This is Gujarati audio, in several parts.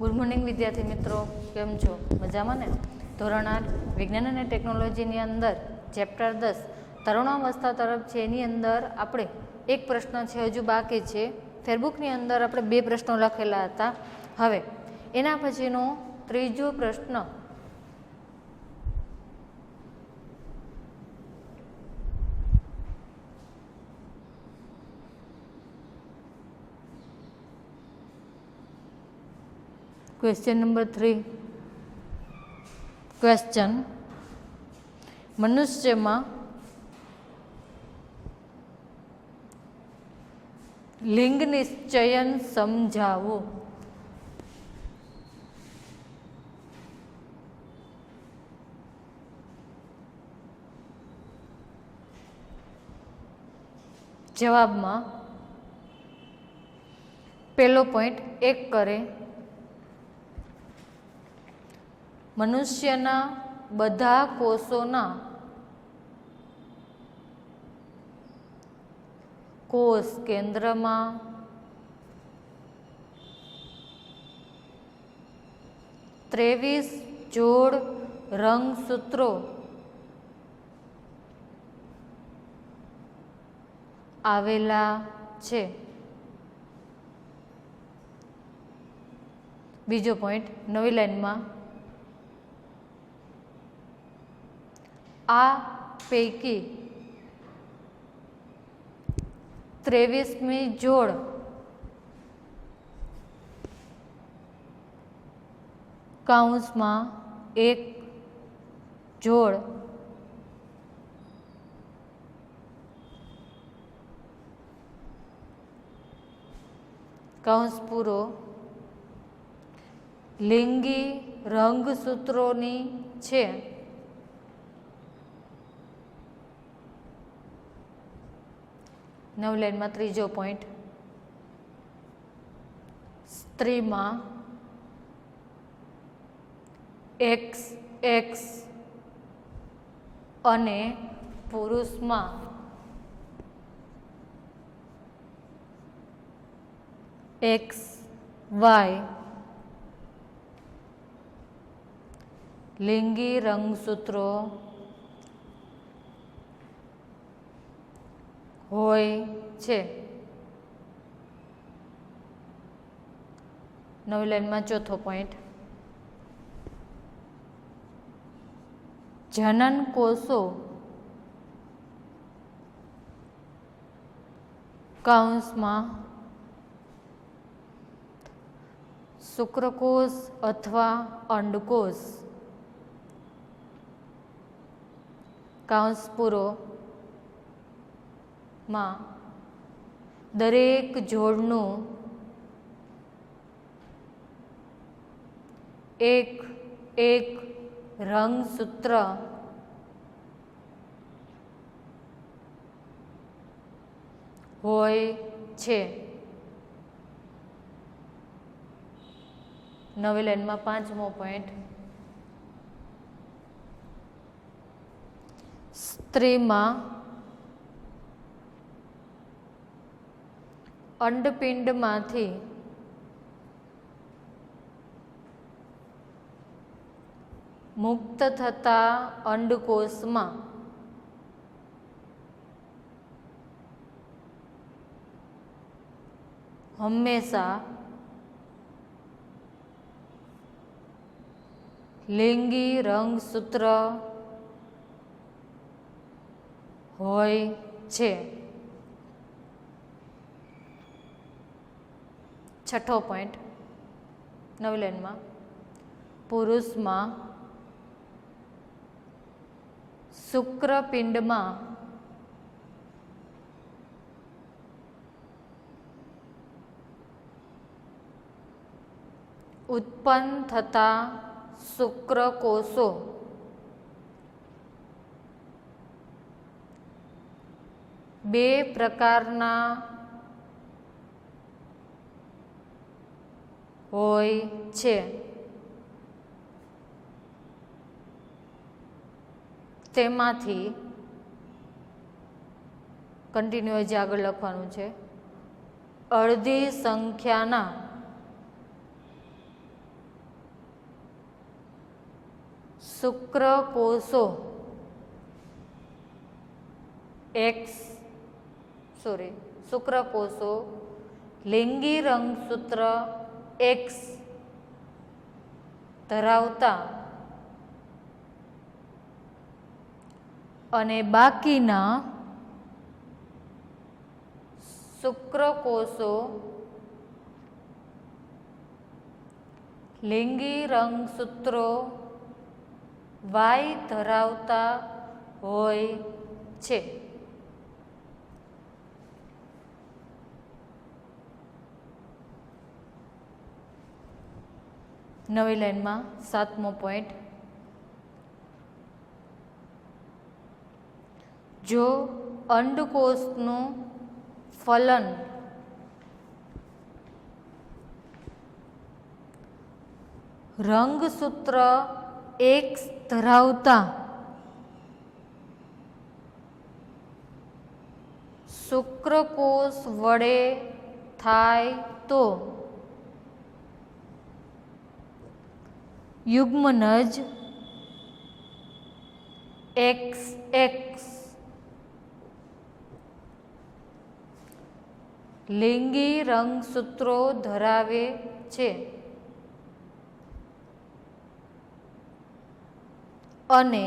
ગુડ મોર્નિંગ વિદ્યાર્થી મિત્રો, કેમ છો? મજામાં ને? ધોરણ 8 વિજ્ઞાન અને ટેકનોલોજીની અંદર ચેપ્ટર 10 તરુણાવસ્થા તરફ છે. એની અંદર આપણે એક પ્રશ્ન છે હજુ બાકી છે. ફેરબુકની અંદર આપણે 2 પ્રશ્નો લખેલા હતા. હવે એના પછીનો ત્રીજો પ્રશ્ન क्वेश्चन नंबर 3 क्वेश्चन मनुष्य में लिंग निश्चयन समझावो। जवाब में पहलो पॉइंट 1 करे मनुष्यना बधा कोषोना कोष केंद्र में 23 जोड़ रंगसूत्रों आवेला छे। बीजो पॉइंट नवी लाइन में आ पैकी 23મી जोड़ काउंस में 1 जोड़ काउंस पूरो लिंगी रंगसूत्रोनी छे। नव लाइन में त्रीजो पॉइंट स्त्री में XX अने पुरुष में XY लिंगी रंगसूत्रों होय छे। नवी लाइन में चौथो पॉइंट जनन कोषो काउंस में शुक्रकोष अथवा अंडकोष काउंस पूरो में दरेक जोड़नु एक एक रंगसूत्र होय छे। नवी लाइन में 5मो पॉइंट स्त्री में अंडपिंड मांथी मुक्त थता अंडकोष में हमेशा लिंगी रंगसूत्र होय छे। छठो पॉइंट नवी लाइन में पुरुष में शुक्रपिंड में उत्पन्न थता शुक्रकोषो बे प्रकारना होय छे। तेमांथी कंटिन्यू जे आगळ लखवानुं छे अर्धी संख्याना શુક્રકોષો શુક્રકોષો લિંગી રંગસૂત્ર એક્સ ધરાવતા અને બાકીના શુક્રકોષો લિંગી રંગસૂત્રો વાય ધરાવતા હોય છે. નવી લાઈનમાં 7મો પોઈન્ટ. જો અંડકોષનું ફલન રંગસૂત્ર એક્સ ધરાવતા શુક્રકોષ વડે થાય તો યુગ્મનજ એક્સ એક્સ લિંગી રંગસૂત્રો ધરાવે છે અને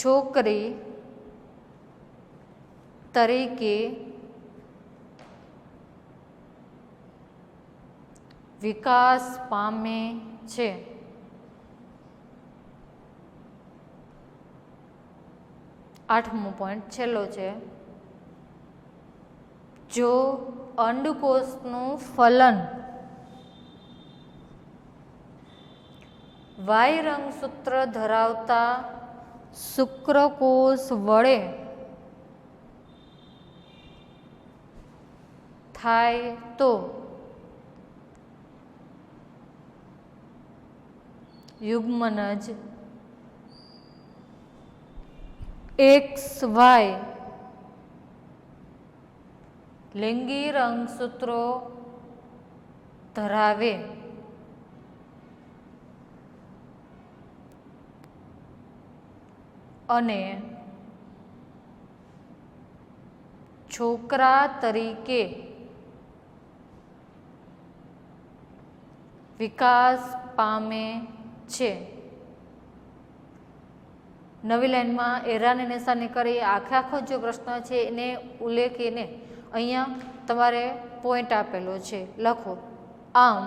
છોકરી તરીકે વિકાસ પામે છે. 8મો પોઈન્ટ છેલ્લો છે. જો અંડકોષનું ફલન વાય રંગસૂત્ર ધરાવતા શુક્રકોષ વડે થાય તો યુગ્મનજ એક્સ વાય લિંગી રંગસૂત્રો ધરાવે અને છોકરા તરીકે વિકાસ પામે છે. નવી લાઈનમાં એરાને નિશાની કરી આખો જે પ્રશ્ન છે એને ઉલ્લેખીને અહીંયા તમારે પોઈન્ટ આપેલો છે, લખો. આમ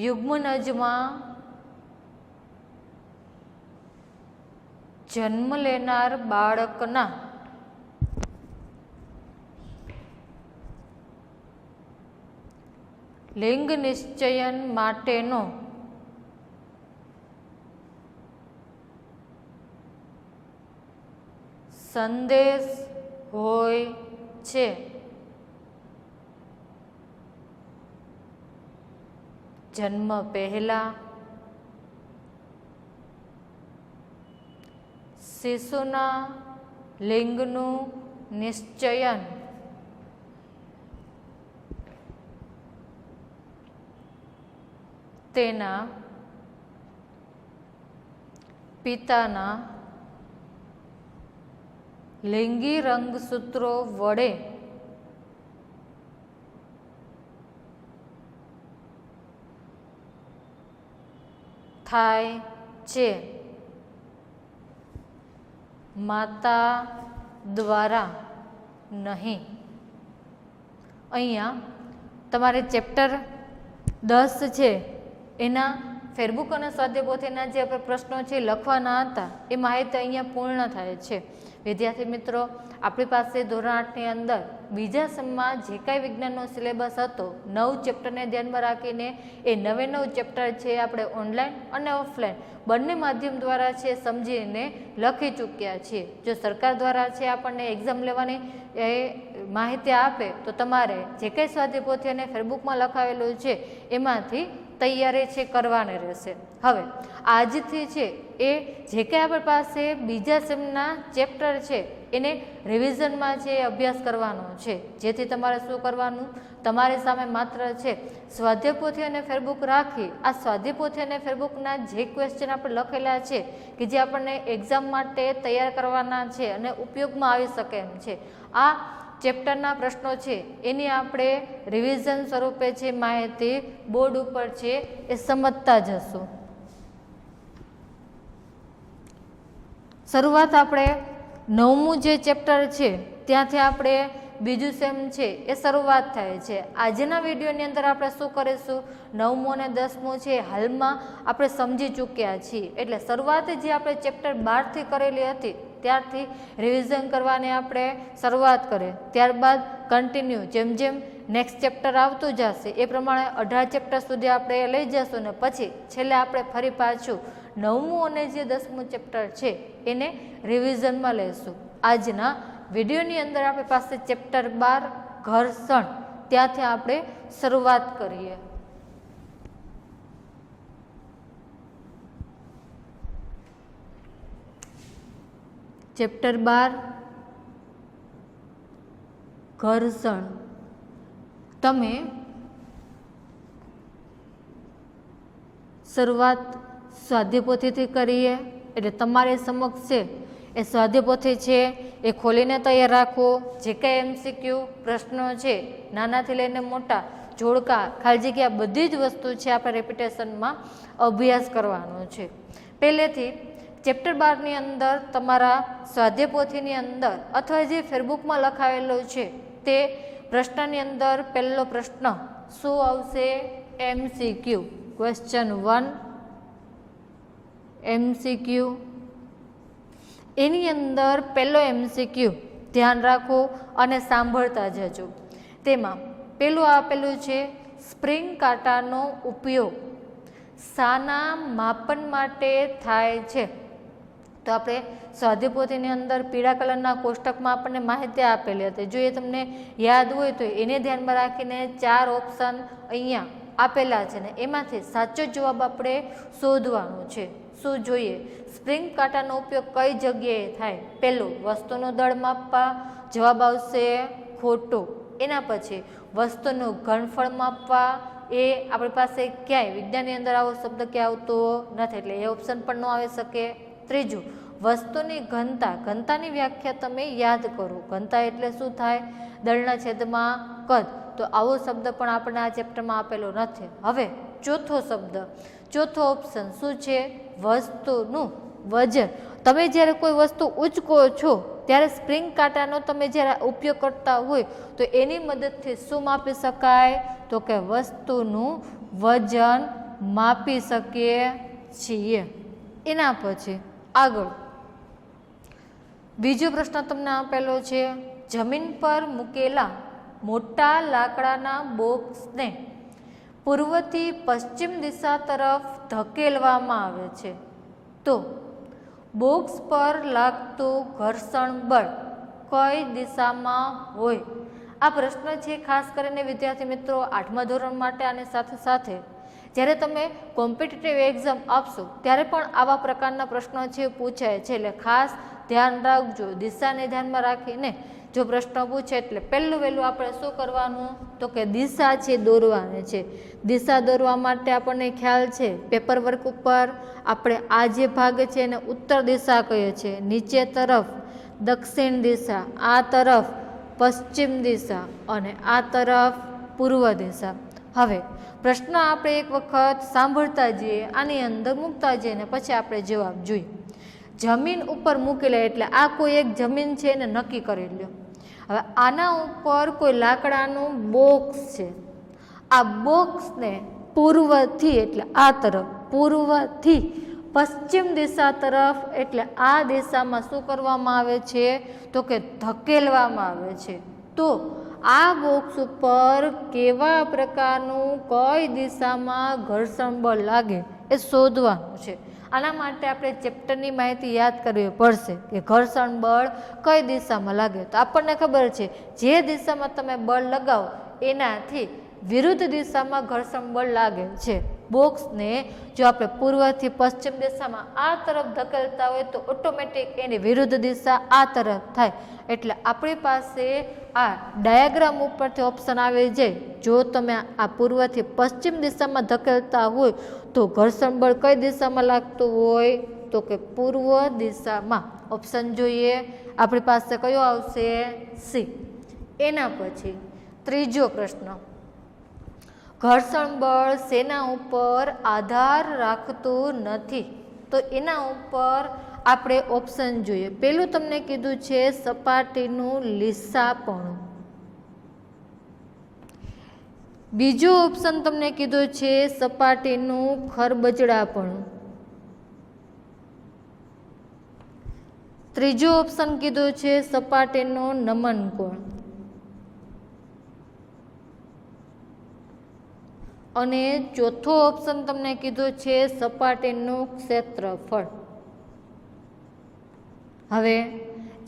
યુગ્મનજમાં જન્મ લેનાર બાળકના લિંગ નિશ્ચયન માટેનો સંદેશ હોય છે. જન્મ પહેલા શિશુના લિંગનું નિશ્ચયન તેના પિતાના લિંગી રંગસૂત્રો વડે થાય છે, માતા દ્વારા નહીં. અહીંયા તમારે ચેપ્ટર 10 છે એના ફેરબુક અને સ્વાધ્યાયપોથીના જે પ્રશ્નો છે લખવાના હતા એ માહિતી અહીંયા પૂર્ણ થાય છે. વિદ્યાર્થી મિત્રો, આપણી પાસે ધોરણ 8ની અંદર બીજા સેમમાં જે કાંઈ વિજ્ઞાનનો સિલેબસ હતો 9 ચેપ્ટરને ધ્યાનમાં રાખીને એ 9 ચેપ્ટર છે આપણે ઓનલાઈન અને ઓફલાઈન બંને માધ્યમ દ્વારા છે સમજીને લખી ચૂક્યા છીએ. જો સરકાર દ્વારા છે આપણને એક્ઝામ લેવાની એ માહિતી આપે તો તમારે જે કંઈ સ્વાધ્યાયપોથી અને ફેરબુકમાં લખાવેલું છે એમાંથી તૈયારી છે કરવાની રહેશે. હવે આજથી છે એ જે કંઈ આપણી પાસે બીજા સેમના ચેપ્ટર છે એને રિવિઝનમાં છે એ અભ્યાસ કરવાનો છે. જેથી તમારે શું કરવાનું, તમારી સામે માત્ર છે સ્વાધ્યાય પોથી અને ફેરબુક રાખી આ સ્વાધ્યાય પોથી અને ફેરબુકના જે ક્વેશ્ચન આપણે લખેલા છે કે જે આપણને એક્ઝામ માટે તૈયાર કરવાના છે અને ઉપયોગમાં આવી શકે એમ છે, આ ચેપ્ટરના પ્રશ્નો છે એની આપણે રિવિઝન સ્વરૂપે છે માહિતી બોર્ડ ઉપર છે એ સમજતા જશું. શરૂઆત આપણે 9મું જે ચેપ્ટર છે ત્યાંથી આપણે બીજું સેમ છે એ શરૂઆત થાય છે. આજના વિડીયોની અંદર આપણે શું કરીશું, 9મું અને 10મું છે હાલમાં આપણે સમજી ચૂક્યા છીએ. એટલે શરૂઆત જે આપણે ચેપ્ટર 12થી કરેલી હતી ત્યારથી રિવિઝન કરવાની આપણે શરૂઆત કરીએ. ત્યારબાદ કન્ટિન્યુ જેમ જેમ નેક્સ્ટ ચેપ્ટર આવતું જશે એ પ્રમાણે 18 ચેપ્ટર સુધી આપણે લઈ જશું ને પછી છેલ્લે આપણે ફરી પાછું 9મું અને જે 10મું ચેપ્ટર છે એને રિવિઝનમાં લઈશું. આજના વિડીયોની અંદર આપણી પાસે ચેપ્ટર 12 ઘર્ષણ ત્યાંથી આપણે શરૂઆત કરીએ. ચેપ્ટર 12 ઘર્ષણ. તમે શરૂઆત સ્વાધ્યાય પોથીથી કરીએ એટલે તમારી સમક્ષ છે એ સ્વાધ્યાય પોથી છે એ ખોલીને તૈયાર રાખો. જે કંઈ MCQ પ્રશ્નો છે નાનાથી લઈને મોટા, જોડકા, ખાલી જગ્યા બધી જ વસ્તુ છે આપણે રેપિટેશનમાં અભ્યાસ કરવાનો છે. પહેલેથી ચેપ્ટર 12ની અંદર તમારા સ્વાધ્યાય પોથીની અંદર અથવા જે ફેરબુકમાં લખાવેલો છે તે પ્રશ્નની અંદર પહેલો પ્રશ્ન શું આવશે, MCQ ક્વેશ્ચન 1 MCQ. એની અંદર પહેલો MCQ ધ્યાન રાખો અને સાંભળતા જજો. તેમાં પેલું આપેલું છે સ્પ્રિંગ કાંટાનો ઉપયોગ શાના માપન માટે થાય છે. તો આપણે સ્વાધ્યાય પોથીની અંદર પીળા કલરના કોષ્ટકમાં આપણને માહિતી આપેલી હતી. જો એ તમને યાદ હોય તો એને ધ્યાનમાં રાખીને 4 ઓપ્શન અહીંયા આપેલા છે ને એમાંથી સાચો જવાબ આપણે શોધવાનો છે. શું જોઈએ, સ્પ્રિંગ કાંટાનો ઉપયોગ કઈ જગ્યાએ થાય. પહેલું વસ્તુનું દળ માપવા, જવાબ આવશે ખોટો. એના પછી વસ્તુનું ઘનફળ માપવા, એ આપણી પાસે ક્યાંય વિજ્ઞાનની અંદર આવો શબ્દ ક્યાં આવતો નથી એટલે એ ઓપ્શન પણ ન આવી શકે. ત્રીજું વસ્તુની ઘનતા, ઘનતાની વ્યાખ્યા તમે યાદ કરો. ઘનતા એટલે શું થાય, દળના છેદમાં કદ. તો આવો શબ્દ પણ આપણને આ ચેપ્ટરમાં આપેલો નથી. હવે ચોથો શબ્દ, ચોથો ઓપ્શન શું છે, વસ્તુનું વજન. તમે જ્યારે કોઈ વસ્તુ ઉંચકો છો ત્યારે સ્પ્રિંગ કાંટાનો તમે જ્યારે ઉપયોગ કરતા હોય તો એની મદદથી શું માપી શકાય, તો કે વસ્તુનું વજન માપી શકીએ છીએ. એના પછી આગળ બીજો પ્રશ્ન તમને આપેલો છે, જમીન પર મૂકેલા મોટા લાકડાના બોક્સને પૂર્વથી પશ્ચિમ દિશા તરફ ધકેલવામાં આવે છે તો બોક્સ પર લાગતું ઘર્ષણ બળ કઈ દિશામાં હોય. આ પ્રશ્ન છે ખાસ કરીને વિદ્યાર્થી મિત્રો 8મા ધોરણ માટે અને સાથે સાથે જ્યારે તમે કોમ્પિટિટિવ એક્ઝામ આપશો ત્યારે પણ આવા પ્રકારના પ્રશ્નો છે પૂછાય છે. એટલે ખાસ ધ્યાન રાખજો, દિશાને ધ્યાનમાં રાખીને જો પ્રશ્ન પૂછે એટલે પહેલું વહેલું આપણે શું કરવાનું, તો કે દિશા છે દોરવાની છે. દિશા દોરવા માટે આપણને ખ્યાલ છે પેપર વર્ક ઉપર આપણે આ જે ભાગ છે એને ઉત્તર દિશા કહીએ છીએ, નીચે તરફ દક્ષિણ દિશા, આ તરફ પશ્ચિમ દિશા અને આ તરફ પૂર્વ દિશા. હવે પ્રશ્ન આપણે એક વખત સાંભળતા જઈએ, આની અંદર મૂકતા જઈએ ને પછી આપણે જવાબ જોઈએ. જમીન ઉપર મૂકેલા એટલે આ કોઈ એક જમીન છે એને નક્કી કરી લ્યો. હવે આના ઉપર કોઈ લાકડાનું બોક્સ છે, આ બોક્સને પૂર્વથી એટલે આ તરફ, પૂર્વથી પશ્ચિમ દિશા તરફ એટલે આ દિશામાં શું કરવામાં આવે છે, તો કે ધકેલવામાં આવે છે. તો આ બોક્સ ઉપર કેવા પ્રકારનું કઈ દિશામાં ઘર્ષણ બળ લાગે એ શોધવાનું છે. આના માટે આપણે ચેપ્ટરની માહિતી યાદ કરવી પડશે કે ઘર્ષણ બળ કઈ દિશામાં લાગે. તો આપણને ખબર છે જે દિશામાં તમે બળ લગાવો એનાથી વિરુદ્ધ દિશામાં ઘર્ષણ બળ લાગે છે. બોક્સને જો આપણે પૂર્વથી પશ્ચિમ દિશામાં આ તરફ ધકેલતા હોય તો ઓટોમેટિક એની વિરુદ્ધ દિશા આ તરફ થાય. એટલે આપણી પાસે આ ડાયાગ્રામ ઉપરથી ઓપ્શન આવી જાય. જો તમે આ પૂર્વથી પશ્ચિમ દિશામાં ધકેલતા હોય તો ઘર્ષણ બળ કઈ દિશામાં લાગતું હોય તો કે પૂર્વ દિશામાં. ઓપ્શન જોઈએ આપણી પાસે કયો આવશે? સી. એના પછી ત્રીજો પ્રશ્ન, ઘર્ષણ બળ શેના ઉપર આધાર રાખતું નથી? તો એના ઉપર આપણે ઓપ્શન જોઈએ. પેલું તમને કીધું છે સપાટીનું લીસાપણું. બીજું ઓપ્શન તમને કીધું છે સપાટીનું ખરબચડાપણું. ત્રીજો ઓપ્શન કીધું છે સપાટીનો નમન કોણ. અને ચોથો ઓપ્શન તમને કીધું છે સપાટીનું ક્ષેત્રફળ. હવે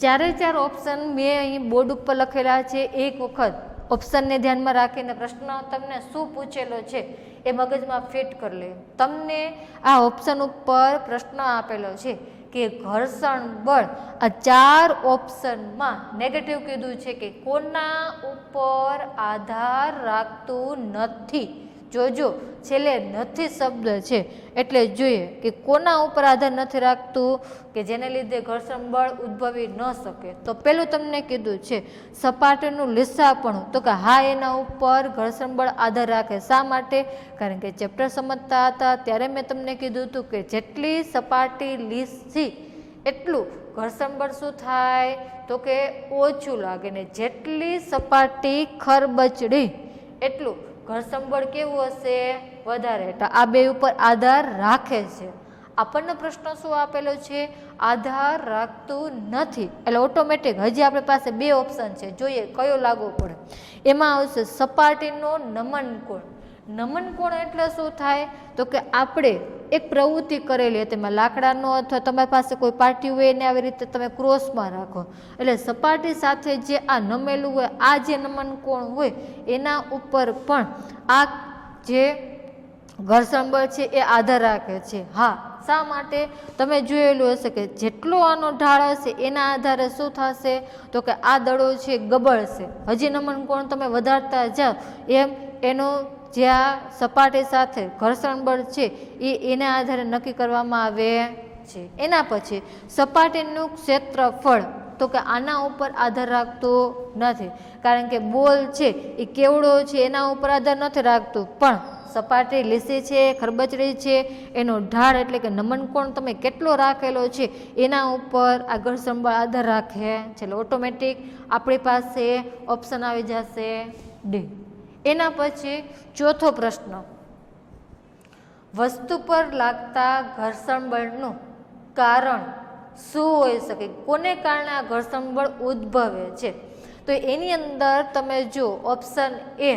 ચારે ચાર ઓપ્શન મેં અહીં બોર્ડ ઉપર લખેલા છે. એક વખત ઓપ્શનને ધ્યાનમાં રાખીને પ્રશ્ન તમને શું પૂછેલો છે એ મગજમાં ફિટ કરી લે. તમને આ ઓપ્શન ઉપર પ્રશ્ન આપેલો છે કે ઘર્ષણ બળ આ ચાર ઓપ્શનમાં નેગેટિવ કીધું છે કે કોના ઉપર આધાર રાખતું નથી. જોજો છેલ્લે નથી શબ્દ છે એટલે જોઈએ કે કોના ઉપર આધાર નથી રાખતું કે જેને લીધે ઘર્ષણ બળ ઉદ્ભવી ન શકે. તો પેલું તમને કીધું છે સપાટીનું લીસાપણું. તો કે હા, એના ઉપર ઘર્ષણ બળ આધાર રાખે. શા માટે? કારણ કે ચેપ્ટર સમજતા હતા ત્યારે મેં તમને કીધું હતું કે જેટલી સપાટી લીસી એટલું ઘર્ષણ બળ શું થાય તો કે ઓછું લાગે, ને જેટલી સપાટી ખરબચડી એટલું ઘર્ષણ બળ કેવું હશે? વધારે. એટલે આ બે ઉપર આધાર રાખે છે. આપણને પ્રશ્ન શું આપેલો છે? આધાર રાખતું નથી. એટલે ઓટોમેટિક હજી આપણી પાસે બે ઓપ્શન છે, જોઈએ કયો લાગુ પડે. એમાં આવશે સપાટીનો નમન કોણ. નમન કોણ એટલે શું થાય તો કે આપણે એક પ્રવૃત્તિ કરેલી હતી, તેમાં લાકડાનો અથવા તમારી પાસે કોઈ પાટી હોય એને આવી રીતે તમે ક્રોસમાં રાખો એટલે સપાટી સાથે જે આ નમેલું હોય આ જે નમન કોણ હોય એના ઉપર પણ આ જે ઘર્ષણ બળ છે એ આધાર રાખે છે. હા, શા માટે? તમે જોયેલું હશે કે જેટલો આનો ઢાળ હશે એના આધારે શું થશે તો કે આ દડો છે ગબડશે. હજી નમન કોણ તમે વધારતા જાઓ એમ એનો જે આ સપાટી સાથે ઘર્ષણ બળ છે એના આધારે નક્કી કરવામાં આવે છે. એના પછી સપાટીનું ક્ષેત્રફળ. તો કે આના ઉપર આધાર રાખતું નથી, કારણ કે બોલ છે એ કેવડો છે એના ઉપર આધાર નથી રાખતું, પણ સપાટી લીસી છે, ખરબચડી છે, એનો ઢાળ એટલે કે નમન કોણ તમે કેટલો રાખેલો છે એના ઉપર આ ઘર્ષણ બળ આધાર રાખે છે. એટલે ઓટોમેટિક આપણી પાસે ઓપ્શન આવી જશે ડી. એના પછી ચોથો પ્રશ્ન, વસ્તુ પર લાગતા ઘર્ષણ બળનું કારણ શું હોઈ શકે? કોને કારણે આ ઘર્ષણ બળ ઉદ્ભવે છે? તો એની અંદર તમે જો ઓપ્શન એ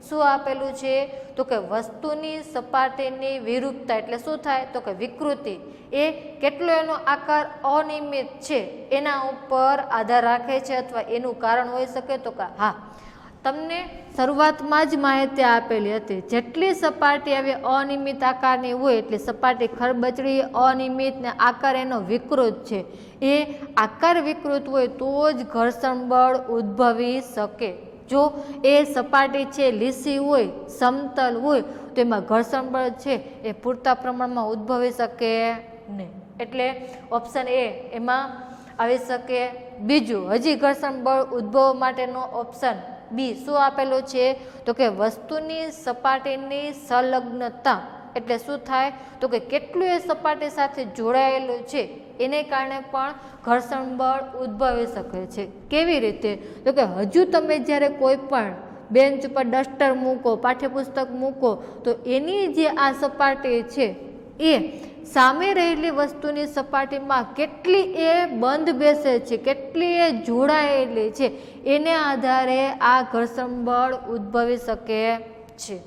શું આપેલું છે તો કે વસ્તુની સપાટીની વિરૂપતા એટલે શું થાય તો કે વિકૃતિ એ કેટલો એનો આકાર અનિયમિત છે એના ઉપર આધાર રાખે છે અથવા એનું કારણ હોઈ શકે. તો કે હા, તમને શરૂઆતમાં જ માહિતી આપેલી હતી જેટલી સપાટી આવી અનિયમિત આકારની હોય એટલે સપાટી ખરબચડી અનિયમિત ને આકાર એનો વિકૃત છે. એ આકાર વિકૃત હોય તો જ ઘર્ષણ બળ ઉદ્ભવી શકે. જો એ સપાટી છે લીસી હોય, સમતલ હોય તો એમાં ઘર્ષણ બળ છે એ પૂરતા પ્રમાણમાં ઉદ્ભવી શકે નહીં. એટલે ઓપ્શન એ એમાં આવી શકે. બીજું હજી ઘર્ષણ બળ ઉદ્ભવ માટેનો ઓપ્શન બી શું આપેલો છે તો કે વસ્તુની સપાટીની સંલગ્નતા એટલે શું થાય તો કે કેટલું એ સપાટી સાથે જોડાયેલું છે એને કારણે પણ ઘર્ષણ બળ ઉદ્ભવી શકે છે. કેવી રીતે તો કે હજુ તમે જ્યારે કોઈ પણ બેન્ચ ઉપર ડસ્ટર મૂકો, પાઠ્યપુસ્તક મૂકો તો એની જે આ સપાટી છે એ સામે રહેલી વસ્તુની સપાટીમાં કેટલી એ બંધ બેસે છે, કેટલી એ જોડાયેલી છે એને આધારે આ ઘર્ષણ બળ ઉદ્ભવી શકે છે.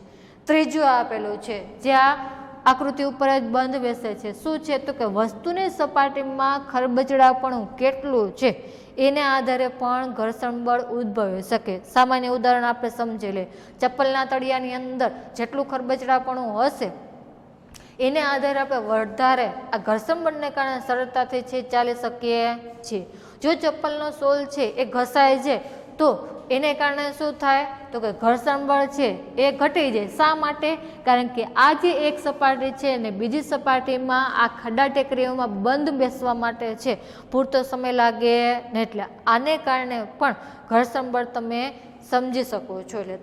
ત્રીજું આપેલું છે જ્યાં આકૃતિ ઉપર જ બંધ બેસે છે. શું છે તો કે વસ્તુની સપાટીમાં ખરબચડાપણું કેટલું છે એને આધારે પણ ઘર્ષણ બળ ઉદ્ભવી શકે. સામાન્ય ઉદાહરણ આપણે સમજી લે. ચપ્પલના તળિયાની અંદર જેટલું ખરબચડાપણું હશે એને આધારે આપણે વધારે આ ઘર્ષણ બળને કારણે સરળતાથી છે ચાલી શકીએ છીએ. જો ચપ્પલનો સોલ છે એ ઘસાય છે તો એને કારણે શું થાય તો કે ઘર્ષણ બળ છે એ ઘટી જાય. શા માટે? કારણ કે આ જે એક સપાટી છે અને બીજી સપાટીમાં આ ખાડા ટેકરીઓમાં બંધ બેસવા માટે છે પૂરતો સમય લાગે ને, એટલે આને કારણે પણ ઘર્ષણ બળ તમે સમજી શકો છો. એટલે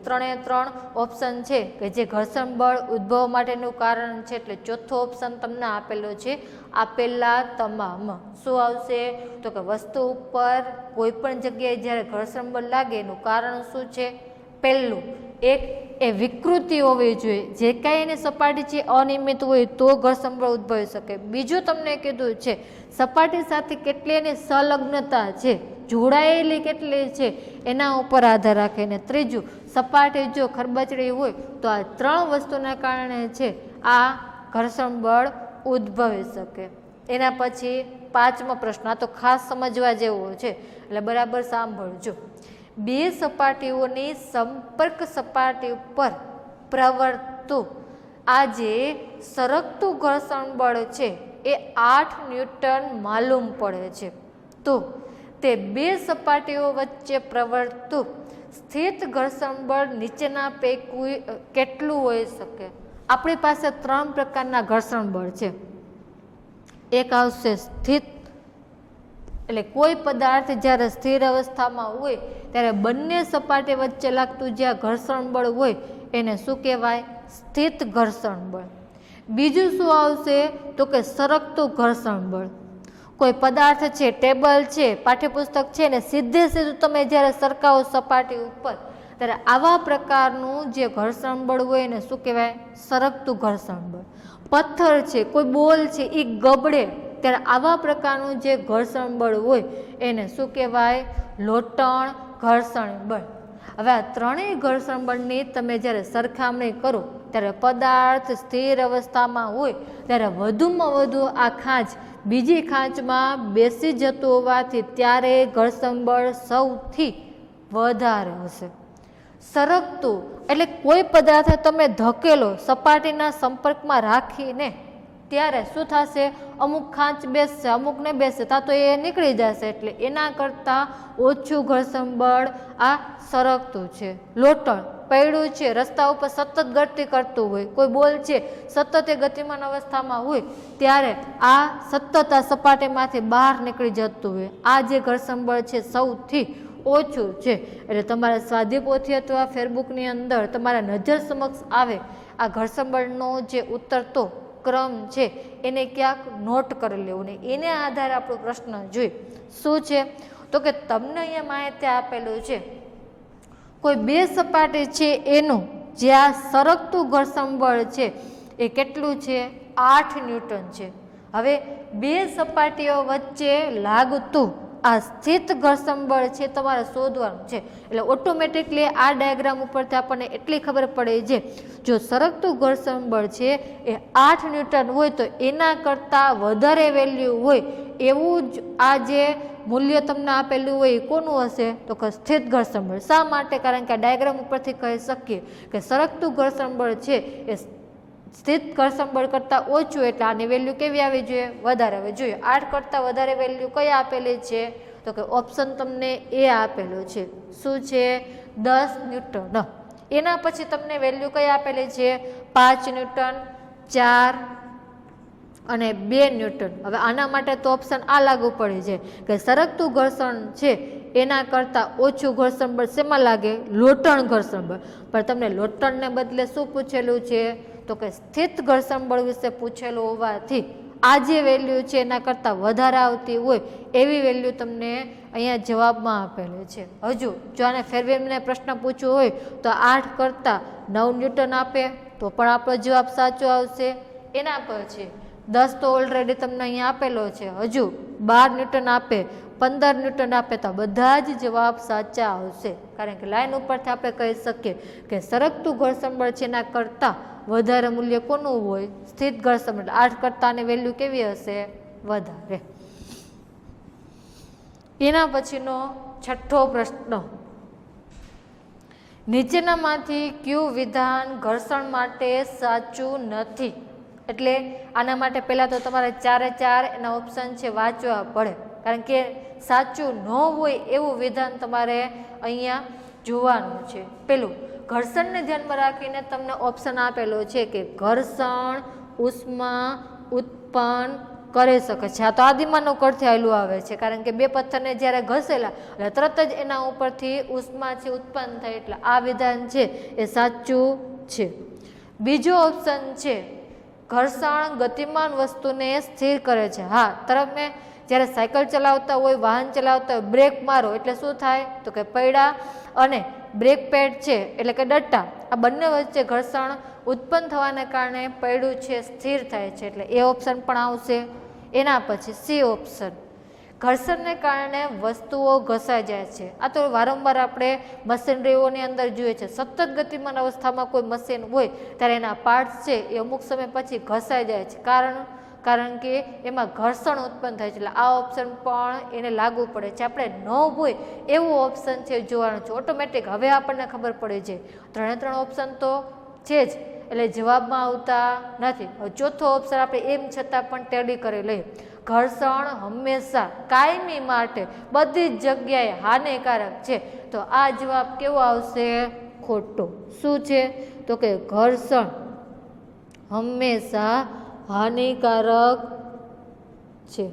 3 ઓપ્શન છે કે જે ઘર્ષણ બળ ઉદ્ભવવા માટેનું કારણ છે. એટલે ચોથો ઓપ્શન તમને આપેલો છે. આપેલા તમામ શું આવશે તો કે વસ્તુ ઉપર કોઈ પણ જગ્યાએ જ્યારે ઘર્ષણ બળ લાગે એનું કારણ શું છે? પહેલું એક એ વિકૃતિ હોવી જોઈએ, જે કાંઈ એની સપાટી છે અનિયમિત હોય તો ઘર્ષણ બળ ઉદ્ભવી શકે. બીજું તમને કીધું છે સપાટી સાથે કેટલી એની સંલગ્નતા છે, જોડાયેલી કેટલી છે એના ઉપર આધાર રાખીને. ત્રીજું સપાટી જો ખરબચડી હોય તો આ 3 વસ્તુના કારણે છે આ ઘર્ષણ બળ ઉદ્ભવી શકે. એના પછી 5મો પ્રશ્ન, આ તો ખાસ સમજવા જેવો છે એટલે બરાબર સાંભળજો. બે સપાટીઓની સંપર્ક સપાટી ઉપર પ્રવર્તતું આ જે સરકતું ઘર્ષણ બળ છે એ 8 ન્યૂટન માલુમ પડે છે. તો તે બે સપાટીઓ વચ્ચે પ્રવર્તતું સ્થિત ઘર્ષણ બળ નીચેના પૈકી કેટલું હોઈ શકે? આપણી પાસે 3 પ્રકારના ઘર્ષણ બળ છે. એક આવશે સ્થિત, એટલે કોઈ પદાર્થ જ્યારે સ્થિર અવસ્થામાં હોય ત્યારે બંને સપાટી વચ્ચે લાગતું જ્યાં ઘર્ષણ બળ હોય એને શું કહેવાય? સ્થિત ઘર્ષણ બળ. બીજું શું આવશે તો કે સરકતું ઘર્ષણ બળ. કોઈ પદાર્થ છે, ટેબલ છે, પાઠ્યપુસ્તક છે ને સીધું તમે જ્યારે સરકાવો સપાટી ઉપર ત્યારે આવા પ્રકારનું જે ઘર્ષણ બળ હોય એને શું કહેવાય? સરકતું ઘર્ષણ બળ. પથ્થર છે, કોઈ બોલ છે એ ગબડે ત્યારે આવા પ્રકારનું જે ઘર્ષણ બળ હોય એને શું કહેવાય? લોટણ ઘર્ષણ બળ. હવે આ 3 ઘર્ષણ બળની તમે જ્યારે સરખામણી કરો ત્યારે પદાર્થ સ્થિર અવસ્થામાં હોય ત્યારે વધુમાં વધુ આ ખાંચ બીજી ખાંચમાં બેસી જતું હોવાથી ત્યારે ઘર્ષણ બળ સૌથી વધારે હશે. સરકતું એટલે કોઈ પદાર્થ તમે ધકેલો સપાટીના સંપર્કમાં રાખીને ત્યારે શું થશે? અમુક ખાંચ બેસશે, અમુક ને બેસશે, તા તો એ નીકળી જશે. એટલે એના કરતાં ઓછું ઘર્ષણ બળ આ સરકતું છે. લોટણ પૈડું છે, રસ્તા ઉપર સતત ગતિ કરતું હોય, કોઈ બોલ છે સતત એ ગતિમાન અવસ્થામાં હોય ત્યારે આ સતત આ સપાટીમાંથી બહાર નીકળી જતું હોય. આ જે ઘર્ષણ બળ છે સૌથી ઓછું છે. એટલે તમારા સ્વાધ્યાયપોથી અથવા ફેરબુકની અંદર તમારા નજર સમક્ષ આવે આ ઘર્ષણ બળનો જે ઉતરતો ક્રમ છે એને ક્યાંક નોટ કરી લેવું ને એને આધારે આપણો પ્રશ્ન જોઈએ. શું છે તો કે તમને અહીંયા માહિતી આપેલું છે કોઈ બે સપાટી છે એનું જે આ સરકતું ઘર્ષણ બળ છે એ કેટલું છે? 8 ન્યૂટન છે. હવે બે સપાટીઓ વચ્ચે લાગતું આ સ્થિત ઘર્ષણ બળ છે તમારે શોધવાનું છે. એટલે ઓટોમેટિકલી આ ડાયાગ્રામ ઉપરથી આપણને એટલી ખબર પડે છે જો સરકતું ઘર્ષણ બળ છે એ 8 ન્યૂટન હોય તો એના કરતાં વધારે વેલ્યુ હોય એવું જ આ જે મૂલ્ય તમને આપેલું હોય એ કોનું હશે તો કે સ્થિત ઘર્ષણ બળ. શા માટે? કારણ કે આ ડાયાગ્રામ ઉપરથી કહી શકીએ કે સરકતું ઘર્ષણ બળ છે એ સ્થિત ઘર્ષણ બળ કરતાં ઓછું એટલે આની વેલ્યુ કેવી આવી જોઈએ? વધારે આવી જોઈએ. 8 કરતાં વધારે વેલ્યુ કઈ આપેલી છે તો કે ઓપ્શન તમને એ આપેલો છે. શું છે? 10 ન્યૂટન. એના પછી તમને વેલ્યુ કઈ આપેલી છે? 5 ન્યૂટન, 4 અને 2 ન્યૂટન. હવે આના માટે તો ઓપ્શન આ લાગુ પડે છે કે સરકતું ઘર્ષણ છે એના કરતાં ઓછું ઘર્ષણ બળ શેમાં લાગે? લોટણ ઘર્ષણ બળ. પણ તમને લોટણને બદલે શું પૂછેલું છે તો કે સ્થિત ઘર્ષણ બળ વિશે પૂછેલું હોવાથી આ જે વેલ્યુ છે એના કરતાં વધારે આવતી હોય એવી વેલ્યુ તમને અહીંયા જવાબમાં આપેલી છે. હજુ જો આને ફેરવીને પ્રશ્ન પૂછવો હોય તો 8 કરતાં 9 ન્યૂટન આપે તો પણ આપણો જવાબ સાચો આવશે. એના પછી 10 તો ઓલરેડી તમને અહીંયા આપેલો છે. હજુ 12 ન્યૂટન આપે, 15 ન્યૂટન આપે તો બધા જ જવાબ સાચા આવશે. કારણ કે લાઈન ઉપરથી આપણે કહી શકીએ કે સરકતું ઘર્ષણ બળ છે એના કરતાં વધારે મૂલ્ય કોનું હોય? સ્થિત ઘર્ષણ બળ. 8 કરતાં આની વેલ્યુ કેવી હશે? વધારે. એના પછીનો છઠ્ઠો પ્રશ્ન, નીચેનામાંથી કયું વિધાન ઘર્ષણ માટે સાચું નથી? એટલે આના માટે પહેલાં તો તમારે 4 એ 4 એના ઓપ્શન છે વાંચવા પડે, કારણ કે સાચું ન હોય એવું વિધાન તમારે અહીંયા જોવાનું છે. પેલું ઘર્ષણને ધ્યાનમાં રાખીને તમને ઓપ્શન આપેલો છે કે ઘર્ષણ ઉષ્મા ઉત્પન્ન કરી શકે છે. આ તો આદિમાનવ કરથી આવેલું આવે છે, કારણ કે 2 પથ્થરને જ્યારે ઘસેલા એટલે તરત જ એના ઉપરથી ઉષ્મા છે ઉત્પન્ન થાય, એટલે આ વિધાન છે એ સાચું છે. બીજો ઓપ્શન છે ઘર્ષણ ગતિમાન વસ્તુને સ્થિર કરે છે. હા, તમે જ્યારે સાયકલ ચલાવતા હોય, વાહન ચલાવતા હોય, બ્રેક મારો એટલે શું થાય? તો કે પૈડા અને બ્રેક પેડ છે એટલે કે ડટ્ટા, આ બંને વચ્ચે ઘર્ષણ ઉત્પન્ન થવાને કારણે પૈડું છે સ્થિર થાય છે, એટલે એ ઓપ્શન પણ આવશે. એના પછી સી ઓપ્શન, ઘર્ષણને કારણે વસ્તુઓ ઘસાઈ જાય છે. આ તો વારંવાર આપણે મશીનરીઓની અંદર જોઈએ છે, સતત ગતિમાન અવસ્થામાં કોઈ મશીન હોય ત્યારે એના પાર્ટ્સ છે એ અમુક સમય પછી ઘસાઈ જાય છે, કારણ કે એમાં ઘર્ષણ ઉત્પન્ન થાય છે, એટલે આ ઓપ્શન પણ એને લાગુ પડે છે. આપણે ન હોય એવું ઓપ્શન છે જોવાનું છે ઓટોમેટિક. હવે આપણને ખબર પડે છે 3 ઓપ્શન તો છે જ, એટલે જવાબમાં આવતા નથી. ચોથો ઓપ્શન આપણે એમ છતાં પણ ટેલી કરી લઈએ, ઘર્ષણ હંમેશા કાયમી માટે બધી જ જગ્યાએ હાનિકારક છે, તો આ જવાબ કેવો આવશે? ખોટો. શું છે? તો કે ઘર્ષણ હંમેશા હાનિકારક છે.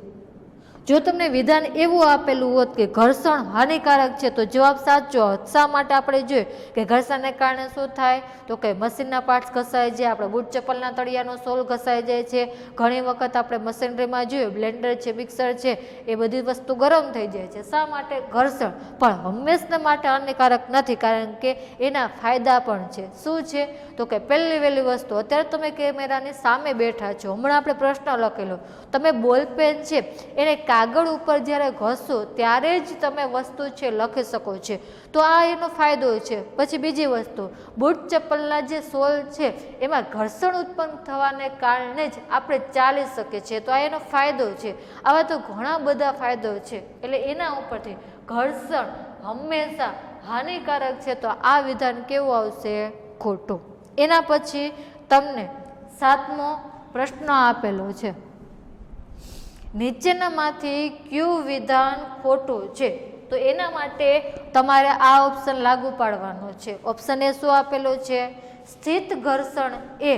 જો તમને વિધાન એવું આપેલું હોત કે ઘર્ષણ હાનિકારક છે તો જવાબ સાચો હોત. શા માટે? આપણે જોઈએ કે ઘર્ષણને કારણે શું થાય? તો કે મશીનના પાર્ટ્સ ઘસાઈ જાય, આપણે બૂટ ચપ્પલના તળિયાનો સોલ ઘસાઈ જાય છે. ઘણી વખત આપણે મશીનરીમાં જોઈએ બ્લેન્ડર છે, મિક્સર છે, એ બધી વસ્તુ ગરમ થઈ જાય છે. શા માટે? ઘર્ષણ. પણ હંમેશા માટે હાનિકારક નથી, કારણ કે એના ફાયદા પણ છે. શું છે? તો કે પહેલી વસ્તુ, અત્યારે તમે કેમેરાની સામે બેઠા છો, હમણાં આપણે પ્રશ્ન લખેલો, તમે બોલપેન છે એને કાગળ ઉપર જ્યારે ઘસો ત્યારે જ તમે વસ્તુ છે લખી શકો છો, તો આ એનો ફાયદો છે. પછી બીજી વસ્તુ, બૂટ ચપ્પલના જે સોલ છે એમાં ઘર્ષણ ઉત્પન્ન થવાને કારણે જ આપણે ચાલી શકીએ છીએ, તો આ એનો ફાયદો છે. આવા તો ઘણા બધા ફાયદો છે, એટલે એના ઉપરથી ઘર્ષણ હંમેશા હાનિકારક છે, તો આ વિધાન કેવું આવશે? ખોટું. એના પછી તમને 7મો પ્રશ્ન આપેલો છે, નીચેનામાંથી કયું વિધાન ખોટું છે? તો એના માટે તમારે આ ઓપ્શન લાગુ પાડવાનો છે. ઓપ્શન એ શું આપેલો છે? સ્થિત ઘર્ષણ એ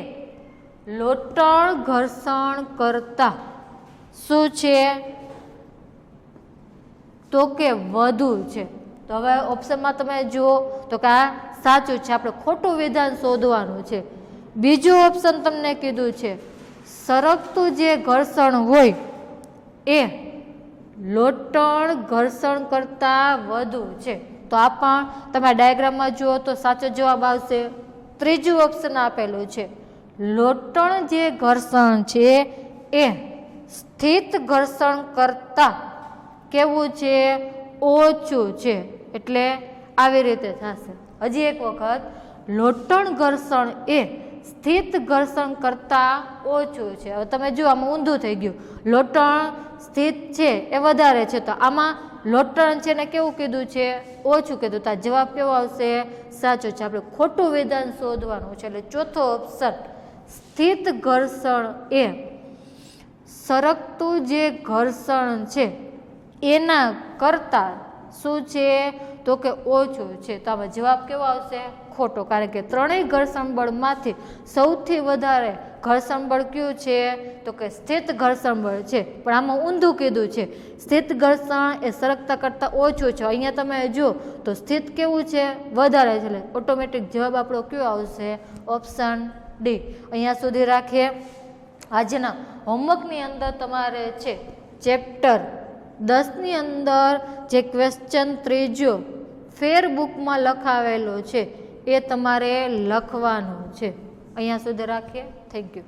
લોટણ ઘર્ષણ કરતા શું છે? તો કે વધુ છે. તો હવે ઓપ્શનમાં તમે જુઓ તો કે આ સાચું છે, આપણે ખોટું વિધાન શોધવાનું છે. બીજું ઓપ્શન તમને કીધું છે સરકતું જે ઘર્ષણ હોય એ લોટણ ઘર્ષણ કરતાં વધુ છે, તો આ પણ તમે ડાયાગ્રામમાં જુઓ તો સાચો જવાબ આવશે. ત્રીજું ઓપ્શન આપેલું છે લોટણ જે ઘર્ષણ છે એ સ્થિત ઘર્ષણ કરતાં કેવું છે? ઓછું છે, એટલે આવી રીતે થશે. હજી એક વખત, લોટણ ઘર્ષણ એ સ્થિત ઘર્ષણ કરતાં ઓછું છે. હવે તમે જુઓ આમાં ઊંધું થઈ ગયું, લોટણ સ્થિત છે એ વધારે છે, તો આમાં લોટણ છે ને કેવું કીધું છે? ઓછું કીધું, તો આ જવાબ કેવો આવશે? સાચો છે. આપણે ખોટું વિધાન શોધવાનું છે, એટલે ચોથો ઓપ્શન સ્થિત ઘર્ષણ એ સરકતું જે ઘર્ષણ છે એના કરતાં શું છે? તો કે ઓછું છે, તો આમાં જવાબ કેવો આવશે? ખોટો, કારણ કે ત્રણેય ઘર્ષણ બળમાંથી સૌથી વધારે ઘર્ષણ બળ કયું છે? તો કે સ્થિત ઘર્ષણ બળ છે, પણ આમાં ઊંધું કીધું છે, સ્થિત ઘર્ષણ એ સરકતા કરતાં ઓછું છે. અહીંયા તમે જુઓ તો સ્થિત કેવું છે? વધારે છે, એટલે ઓટોમેટિક જવાબ આપણો કયો આવશે? Option D. અહીંયા સુધી રાખીએ. આજના હોમવર્કની અંદર તમારે છે ચેપ્ટર 10ની અંદર જે ક્વેશ્ચન ત્રીજો ફેર બુકમાં લખાવેલો છે એ તમારે લખવાનું છે. અહીંયા સુધી રાખીએ. Thank you.